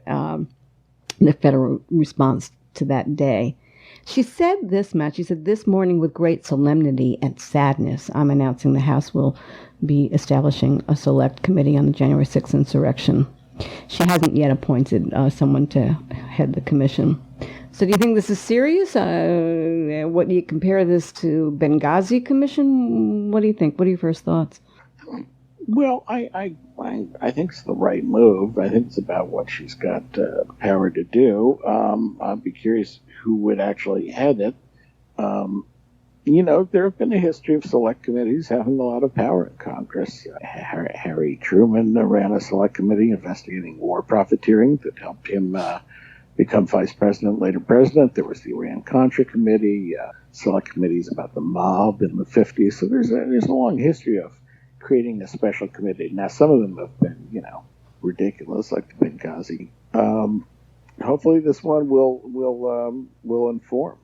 the federal response to that day. She said this, Matt, she said, "This morning with great solemnity and sadness, I'm announcing the House will be establishing a select committee on the January 6th insurrection." She hasn't yet appointed someone to head the commission. So do you think this is serious? What do you compare this to Benghazi Commission? What do you think? What are your first thoughts? Well, I think it's the right move. I think it's about what she's got the power to do. I'd be curious who would actually head it. There have been a history of select committees having a lot of power in Congress. Harry Truman ran a select committee investigating war profiteering that helped him become vice president, later president. There was the Iran-Contra committee, select committees about the mob in the 50s. So there's a long history of creating a special committee. Now, some of them have been, ridiculous, like the Benghazi. Hopefully this one will inform.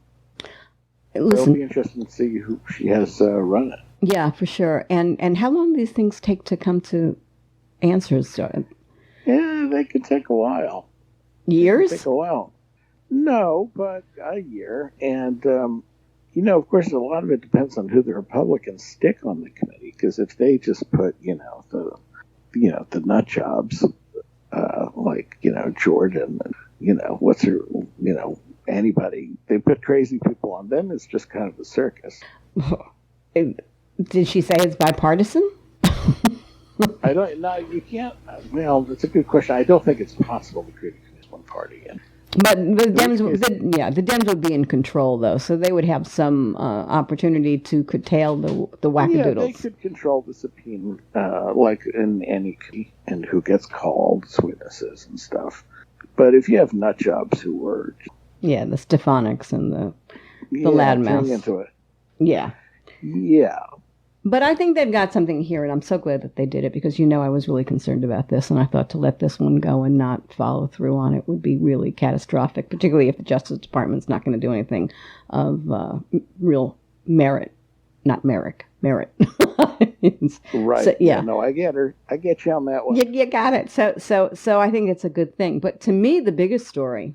Listen, it'll be interesting to see who she has run it. Yeah, for sure. And how long do these things take to come to answers? Yeah, they could take a while. Years? Take a while. No, but a year. And, of course, a lot of it depends on who the Republicans stick on the committee. Because if they just put, the nut jobs, like, Jordan, and, what's her, anybody, they put crazy people on them, it's just kind of a circus. Did she say it's bipartisan? I don't know. You can't. Well, that's a good question. I don't think it's possible to create one party again. But the Dems would be in control, though, so they would have some opportunity to curtail the wackadoodles. Yeah, they could control the subpoena, like in any, and who gets called as witnesses and stuff. But if you have nut jobs who were, the Stefanik's and the loudmouths into it, yeah. But I think they've got something here, and I'm so glad that they did it because, I was really concerned about this, and I thought to let this one go and not follow through on it would be really catastrophic, particularly if the Justice Department's not going to do anything of real merit. Not merit. Right. So, yeah. No, I get her. I get you on that one. You got it. So I think it's a good thing. But to me, the biggest story,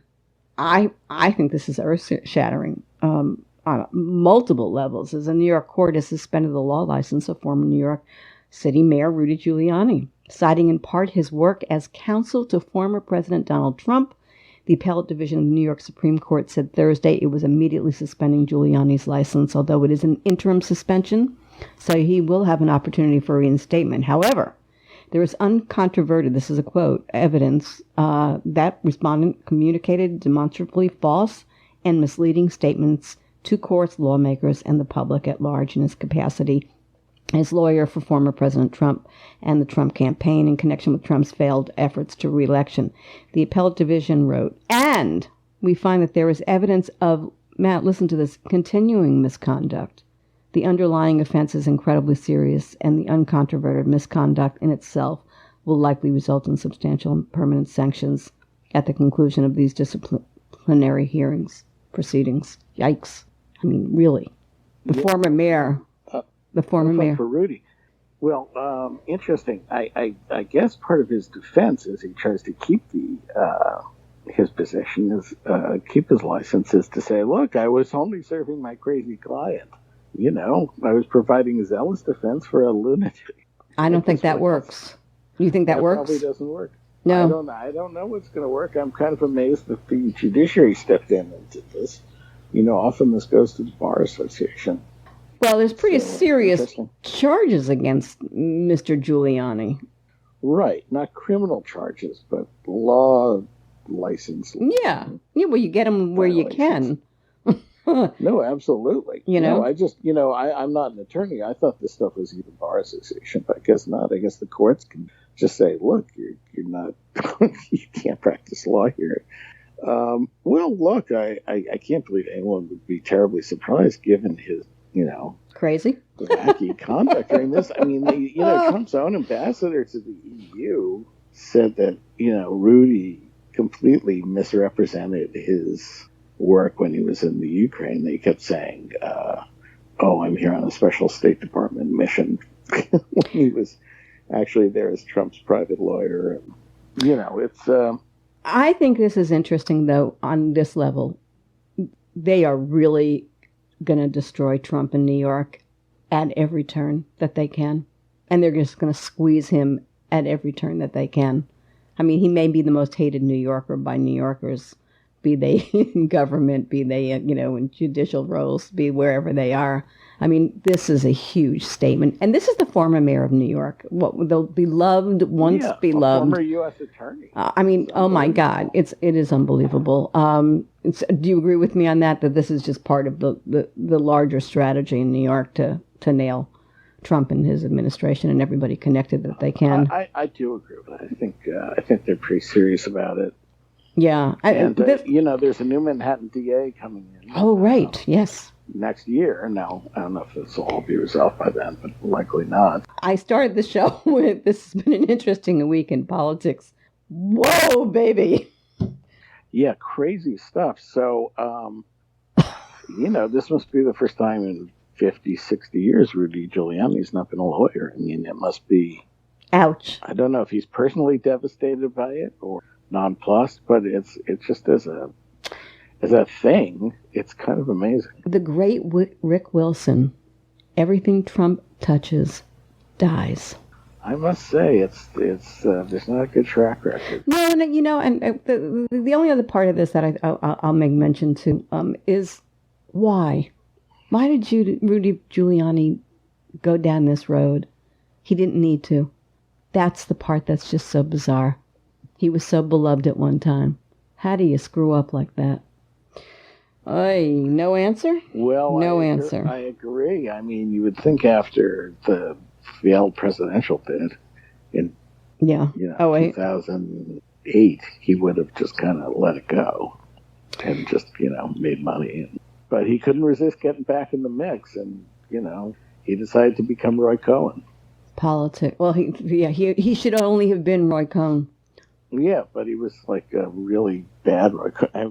I think this is earth-shattering on multiple levels, is a New York court has suspended the law license of former New York City Mayor Rudy Giuliani, citing in part his work as counsel to former President Donald Trump. The appellate division of the New York Supreme Court said Thursday it was immediately suspending Giuliani's license, although it is an interim suspension, so he will have an opportunity for reinstatement. However, there is uncontroverted, this is a quote, evidence that respondent communicated demonstrably false and misleading statements to courts, lawmakers, and the public at large in his capacity as lawyer for former President Trump and the Trump campaign in connection with Trump's failed efforts to re-election. The appellate division wrote, and we find that there is evidence of, Matt, listen to this, continuing misconduct. The underlying offense is incredibly serious, and the uncontroverted misconduct in itself will likely result in substantial and permanent sanctions at the conclusion of these disciplinary proceedings. Yikes. I mean, really. The former mayor. For Rudy. Well, interesting. I guess part of his defense is he tries to keep his position, keep his license, is to say, look, I was only serving my crazy client. I was providing zealous defense for a lunatic. I don't think that works. You think that works? Probably doesn't work. No. I don't know what's going to work. I'm kind of amazed that the judiciary stepped in and did this. Often this goes to the Bar Association. Well, there's pretty serious charges against Mr. Giuliani. Right. Not criminal charges, but law license. Yeah. Well, you get them where you can. No, absolutely. No, I just, I'm not an attorney. I thought this stuff was either Bar Association, but I guess not. I guess the courts can just say, look, you're not, you can't practice law here. Well, look, I can't believe anyone would be terribly surprised given his, crazy, wacky conduct during this. I mean, Trump's own ambassador to the EU said that, Rudy completely misrepresented his work when he was in the Ukraine. They kept saying, I'm here on a special State Department mission when he was actually there as Trump's private lawyer. And, it's... I think this is interesting, though, on this level. They are really going to destroy Trump in New York at every turn that they can. And they're just going to squeeze him at every turn that they can. I mean, he may be the most hated New Yorker by New Yorkers, be they in government, be they, in judicial roles, be wherever they are. I mean, this is a huge statement. And this is the former mayor of New York, the beloved, once beloved. Former U.S. attorney. Oh my God, it is unbelievable. Do you agree with me on that this is just part of the larger strategy in New York to nail Trump and his administration and everybody connected that they can? I do agree with that. I think they're pretty serious about it. Yeah. There's a new Manhattan DA coming in. Oh, right. Yes. Next year. Now, I don't know if this will all be resolved by then, but likely not. I started the show with, this has been an interesting week in politics. Whoa, baby. Yeah, crazy stuff. So, this must be the first time in 50, 60 years Rudy Giuliani's not been a lawyer. I mean, it must be... Ouch. I don't know if he's personally devastated by it or nonplussed, but it's just as a thing, it's kind of amazing. The great Rick Wilson, everything Trump touches dies. I must say, it's there's not a good track record. No, and the only other part of this that I'll make mention to is why did Rudy Giuliani go down this road? He didn't need to. That's the part that's just so bizarre. He was so beloved at one time. How do you screw up like that? No answer? Well, no answer. I agree. I mean, you would think after the failed presidential bid in 2008, he would have just kind of let it go and just, made money. But he couldn't resist getting back in the mix, and, he decided to become Roy Cohn. Politics. Well, he should only have been Roy Cohn. Yeah, but he was like a really bad Roy Cohn.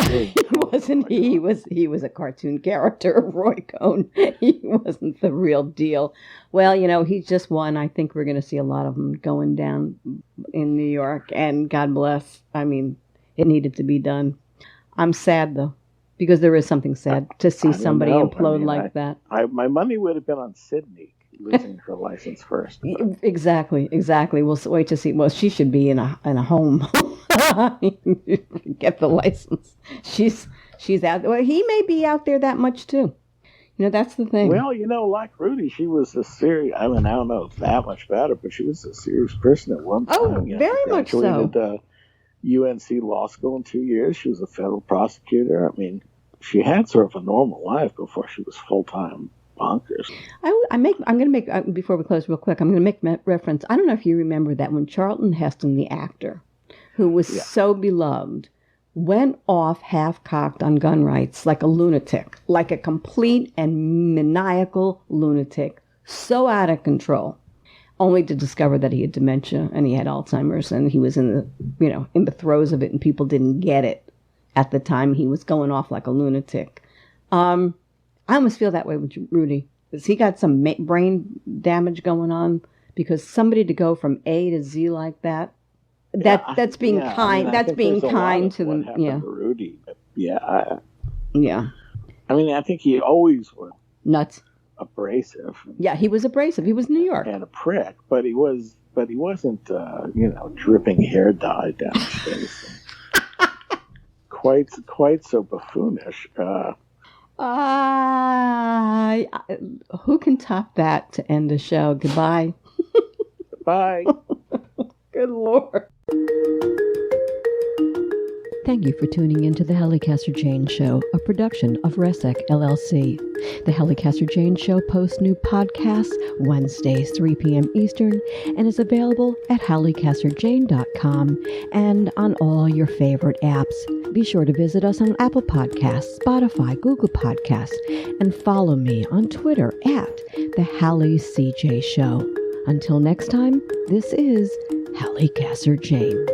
Wasn't he? He was a cartoon character, Roy Cohn. He wasn't the real deal. Well, he's just one. I think we're going to see a lot of them going down in New York, and God bless. I mean, it needed to be done. I'm sad, though, because there is something sad to see somebody implode like that. My money would have been on Sydney losing her license first. But. Exactly. We'll wait to see. Well, she should be in a home. Get the license. She's out. Well, he may be out there that much too. That's the thing. Well, like Rudy, she was a serious. I mean, I don't know that much about her, but she was a serious person at one time. Oh, very much so. Graduated UNC Law School in 2 years. She was a federal prosecutor. I mean, she had sort of a normal life before she was full-time bonkers. I'm going to make, before we close real quick, I'm going to make reference. I don't know if you remember that when Charlton Heston, the actor, who was so beloved, went off half-cocked on gun rights like a lunatic, like a complete and maniacal lunatic, so out of control, only to discover that he had dementia and he had Alzheimer's and he was in the throes of it and people didn't get it at the time he was going off like a lunatic. I almost feel that way with Rudy. Because he got some brain damage going on. Because somebody to go from A to Z like that, that's being kind. That's being kind to them. Yeah, to Rudy. Yeah. I mean, I think he always was nuts, abrasive. Yeah, he was abrasive. He was New York and a prick, but he wasn't, dripping hair dye down his face. Quite so buffoonish. Who can top that to end the show? Goodbye. Bye. Good Lord. Thank you for tuning in to the Hallie Casser-Jayne Show, a production of Resec LLC. The Hallie Casser-Jayne Show posts new podcasts Wednesdays, 3 p.m. Eastern, and is available at HallieCasserJayne.com and on all your favorite apps. Be sure to visit us on Apple Podcasts, Spotify, Google Podcasts, and follow me on Twitter at The Hallie CJ Show. Until next time, this is Hallie Casser-Jayne.